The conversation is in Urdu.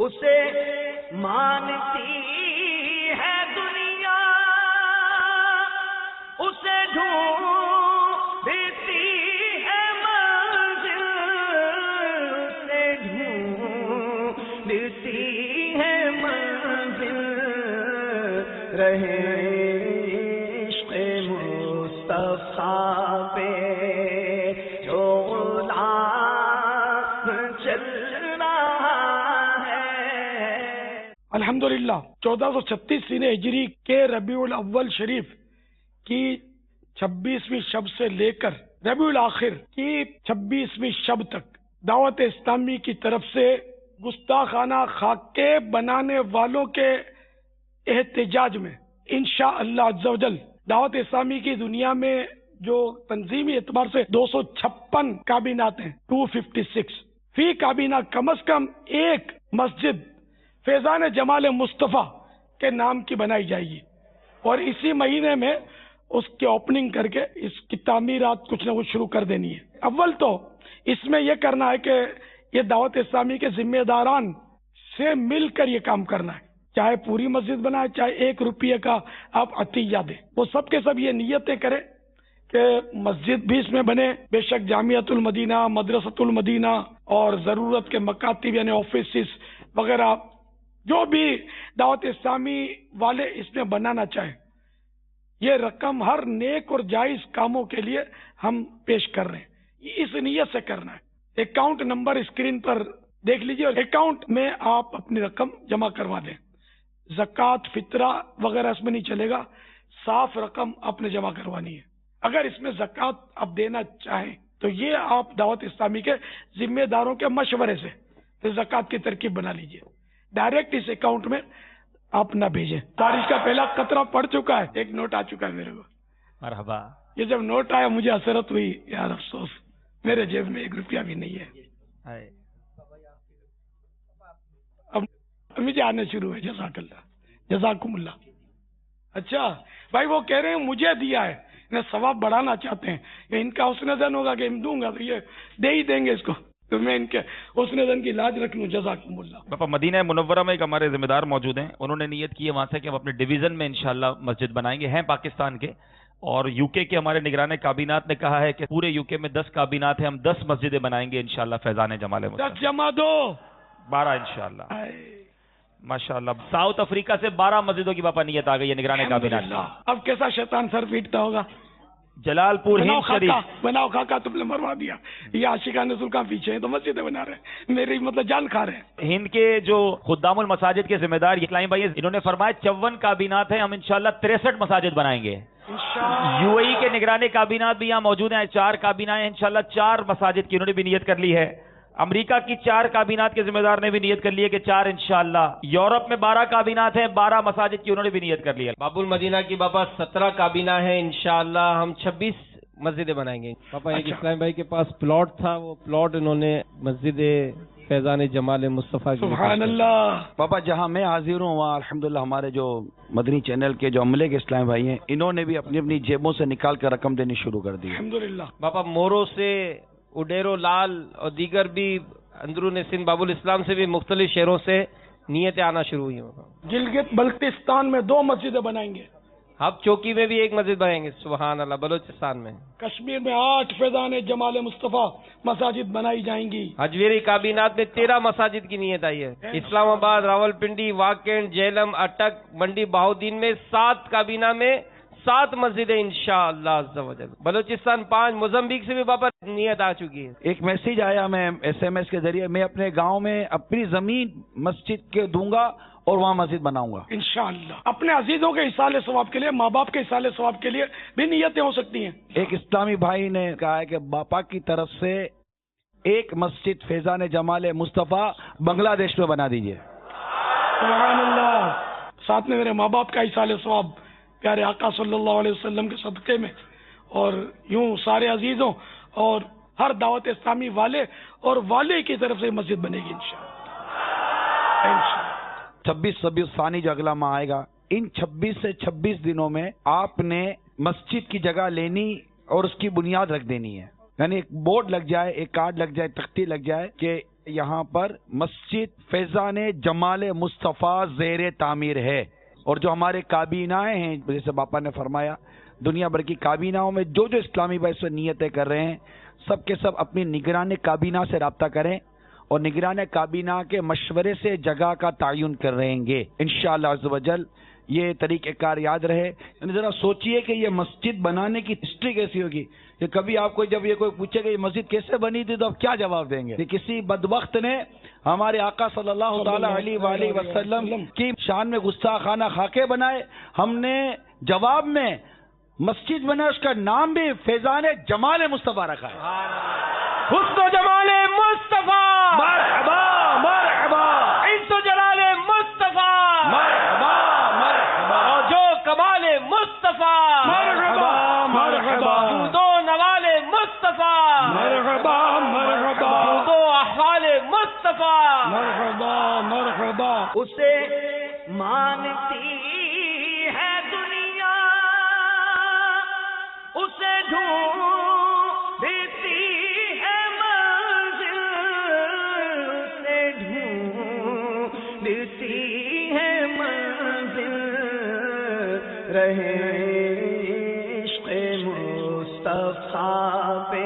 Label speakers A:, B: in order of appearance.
A: اسے مانتی ہے دنیا، اسے ڈھونڈتی ہے منزل، اسے ڈھونڈتی ہے منزل، رہے عشق مصطفیٰ پہ جو غلام چل رہا ہے۔
B: الحمدللہ 1436 سینہ ہجری کے ربیع الاول شریف کی 26ویں شب سے لے کر ربیع الاخر کی 26ویں شب تک دعوت اسلامی کی طرف سے گستاخانہ خاکے بنانے والوں کے احتجاج میں انشاءاللہ عز و جل دعوت اسلامی کی دنیا میں جو تنظیمی اعتبار سے 256 کابینات ہیں، 256 فی کابینہ کم از کم ایک مسجد فیضان جمال مصطفیٰ کے نام کی بنائی جائے گی، اور اسی مہینے میں اس کی اوپننگ کر کے اس کی تعمیرات کچھ نہ کچھ شروع کر دینی ہے۔ اول تو اس میں یہ کرنا ہے کہ یہ دعوت اسلامی کے ذمہ داران سے مل کر یہ کام کرنا ہے، چاہے پوری مسجد بنائے، چاہے 1 روپیے کا آپ عطیہ دیں، وہ سب کے سب یہ نیتیں کریں کہ مسجد بھی اس میں بنے، بے شک جامعۃ المدینہ، مدرسۃ المدینہ اور ضرورت کے مکاتب یعنی آفیسز وغیرہ جو بھی دعوت اسلامی والے اس میں بنانا چاہیں، یہ رقم ہر نیک اور جائز کاموں کے لیے ہم پیش کر رہے ہیں، اس نیت سے کرنا ہے۔ اکاؤنٹ نمبر اسکرین پر دیکھ لیجئے، اور اکاؤنٹ میں آپ اپنی رقم جمع کروا دیں، زکوٰۃ فطرہ وغیرہ اس میں نہیں چلے گا، صاف رقم آپ نے جمع کروانی ہے۔ اگر اس میں زکوٰۃ آپ دینا چاہیں تو یہ آپ دعوت اسلامی کے ذمہ داروں کے مشورے سے زکوٰۃ کی ترکیب بنا لیجئے، ڈائریکٹ اس اکاؤنٹ میں آپ نہ بھیجیں۔ بارش کا پہلا قطرہ پڑ چکا ہے، ایک نوٹ آ چکا ہے میرے کو،
C: مرحبا۔
B: یہ جب نوٹ آیا مجھے حسرت ہوئی، یار افسوس میرے جیب میں 1 روپیہ بھی نہیں ہے۔ اب مجھے آنے شروع ہے، جزاک اللہ، جزاکم اللہ۔ اچھا بھائی وہ کہہ رہے ہیں مجھے دیا ہے، انہیں ثواب بڑھانا چاہتے ہیں، کہ ان کا حسن ظن ہوگا کہ ہم دوں گا تو یہ دے ہی دیں گے اس کو، تو میں ان کے حسن ظن کی لاج رکھ لوں۔ جزاکم اللہ۔
C: باپا مدینہ منورہ میں ایک ہمارے ذمہ دار موجود ہیں، انہوں نے نیت کی ہے وہاں سے کہ ہم اپنے ڈویژن میں انشاءاللہ مسجد بنائیں گے، ہیں پاکستان کے، اور یو کے ہمارے نگران کابینات نے کہا ہے کہ پورے یو کے میں 10 کابینات ہیں، ہم 10 مسجدیں بنائیں گے انشاءاللہ فیضان جمال مصطفیٰ۔
B: 10 جمع دو
C: 12 انشاءاللہ، ماشاءاللہ۔ ساؤتھ افریقہ سے 12 مسجدوں کی باپا نیت آ گئی ہے نگران کابینات کی۔
B: اب کیسا شیطان سر پیٹتا ہوگا،
C: جلال پور ہند شریف،
B: بناؤ خاکہ تم نے مروا دیا، یہ عاشقان رسول کا پیچھے ہیں تو مسجدیں بنا رہے ہیں، میری مطلب جان کھا رہے ہیں۔
C: ہند کے جو خدام المساجد کے ذمہ دار اسلامی بھائی ہیں، انہوں نے فرمایا 54 کابینات ہیں، ہم انشاءاللہ 63 مساجد بنائیں گے۔ یو اے ای کے نگرانی کابینات بھی یہاں موجود ہیں، 4 کابینہ ہیں انشاءاللہ، 4 مساجد کی انہوں نے بھی نیت کر لی ہے۔ امریکہ کی 4 کابینات کے ذمہ دار نے بھی نیت کر لی ہے کہ 4 انشاءاللہ۔ یورپ میں 12 کابینات ہیں، 12 مساجد کی انہوں نے بھی نیت کر لی ہے۔
D: باب المدینہ کی باپا 17 کابینہ ہیں، انشاءاللہ ہم 26 مسجدیں بنائیں گے۔ پاپا ایک اسلام بھائی کے پاس پلاٹ تھا، وہ پلاٹ انہوں نے مسجد فیضان جمال مصطفیٰ کی۔
B: سبحان اللہ۔
E: پاپا جہاں میں حاضر ہوں وہاں الحمدللہ ہمارے جو مدنی چینل کے جو عملے کے اسلام بھائی ہیں، انہوں نے بھی اپنی اپنی جیبوں سے نکال کر رقم دینی شروع کر دی۔
B: الحمدللہ۔
D: باپا مورو سے، اڈیرو لال اور دیگر بھی اندرون سندھ باب الاسلام سے بھی مختلف شہروں سے نیتیں آنا شروع ہوئی ہیں۔
B: گلگت بلتستان میں 2 مسجدیں بنائیں گے،
D: ہب چوکی میں بھی 1 مسجد بنائیں گے، سبحان اللہ۔ بلوچستان میں،
B: کشمیر میں 8 فیضان جمال مصطفیٰ مساجد بنائی جائیں گی۔
D: حجویری کابینات میں 13 مساجد کی نیت آئی ہے۔ اسلام آباد، راول پنڈی، واکینڈ، جہلم، اٹک، منڈی بہاؤدین میں 7 کابینہ میں 7 مسجدیں انشاءاللہ عز و جل۔ بلوچستان 5، موزمبیق سے بھی باپا نیت آ چکی ہے۔
E: ایک میسیج آیا میں SMS کے ذریعے، میں اپنے گاؤں میں اپنی زمین مسجد کے دوں گا اور وہاں مسجد بناؤں گا
B: انشاءاللہ۔ اپنے عزیزوں کے اصال ثواب کے لیے، ماں باپ کے اصال ثواب کے لیے بھی نیتیں ہو سکتی ہیں۔
E: ایک اسلامی بھائی نے کہا ہے کہ باپا کی طرف سے 1 مسجد فیضان جمال مصطفیٰ بنگلہ دیش میں بنا دیجئے۔
B: سبحان اللہ۔ ساتھ میں میرے ماں باپ کا اصال ثواب پیارے آقا صلی اللہ علیہ وسلم کے صدقے میں، اور یوں سارے عزیزوں اور ہر دعوت اسلامی والے اور والے کی طرف سے مسجد بنے گی انشاءاللہ۔
E: 26 ربیع الثانی جو اگلا ماہ آئے گا، ان 26 سے 26 دنوں میں آپ نے مسجد کی جگہ لینی اور اس کی بنیاد رکھ دینی ہے، یعنی ایک بورڈ لگ جائے، ایک کارڈ لگ جائے، تختی لگ جائے کہ یہاں پر مسجد فیضان جمال مصطفیٰ زیر تعمیر ہے، اور جو ہمارے کابینائیں ہیں جیسے باپا نے فرمایا دنیا بھر کی کابیناؤں میں جو جو اسلامی بھائی سے نیتیں کر رہے ہیں سب کے سب اپنی نگران کابینہ سے رابطہ کریں اور نگران کابینہ کے مشورے سے جگہ کا تعین کر رہیں گے انشاءاللہ عز و جل۔ یہ طریقہ کار یاد رہے، یعنی ذرا سوچئے کہ یہ مسجد بنانے کی ہسٹری کیسی ہوگی، کہ کبھی آپ کو جب یہ کوئی پوچھے کہ یہ مسجد کیسے بنی تھی تو آپ کیا جواب دیں گے؟ کہ کسی بدبخت نے ہمارے آقا صلی اللہ تعالی علیہ وآلہ وسلم کی شان میں گستاخانہ خاکے بنائے، ہم نے جواب میں مسجد بنا، اس کا نام بھی فیضان جمال مصطفیٰ رکھا ہے۔
D: حسن و جمال مصطفیٰ،
E: مرحبا مرحبا،
D: عز و جلال مصطفیٰ،
E: مرحبا مرحبا،
D: اور جو کمال مصطفیٰ،
B: مرحبا مرحبا،
D: درود و نوال مصطفیٰ،
B: مرحبا مرحبا،
D: درود و احوال مصطفیٰ،
B: مرحبا مرحبا،
A: اسے مانتی ہے دنیا، اسے ڈھونڈتی ہے منزل، اسے ڈھونڈتی ہے منزل، رہے عشق مصطفیٰ پہ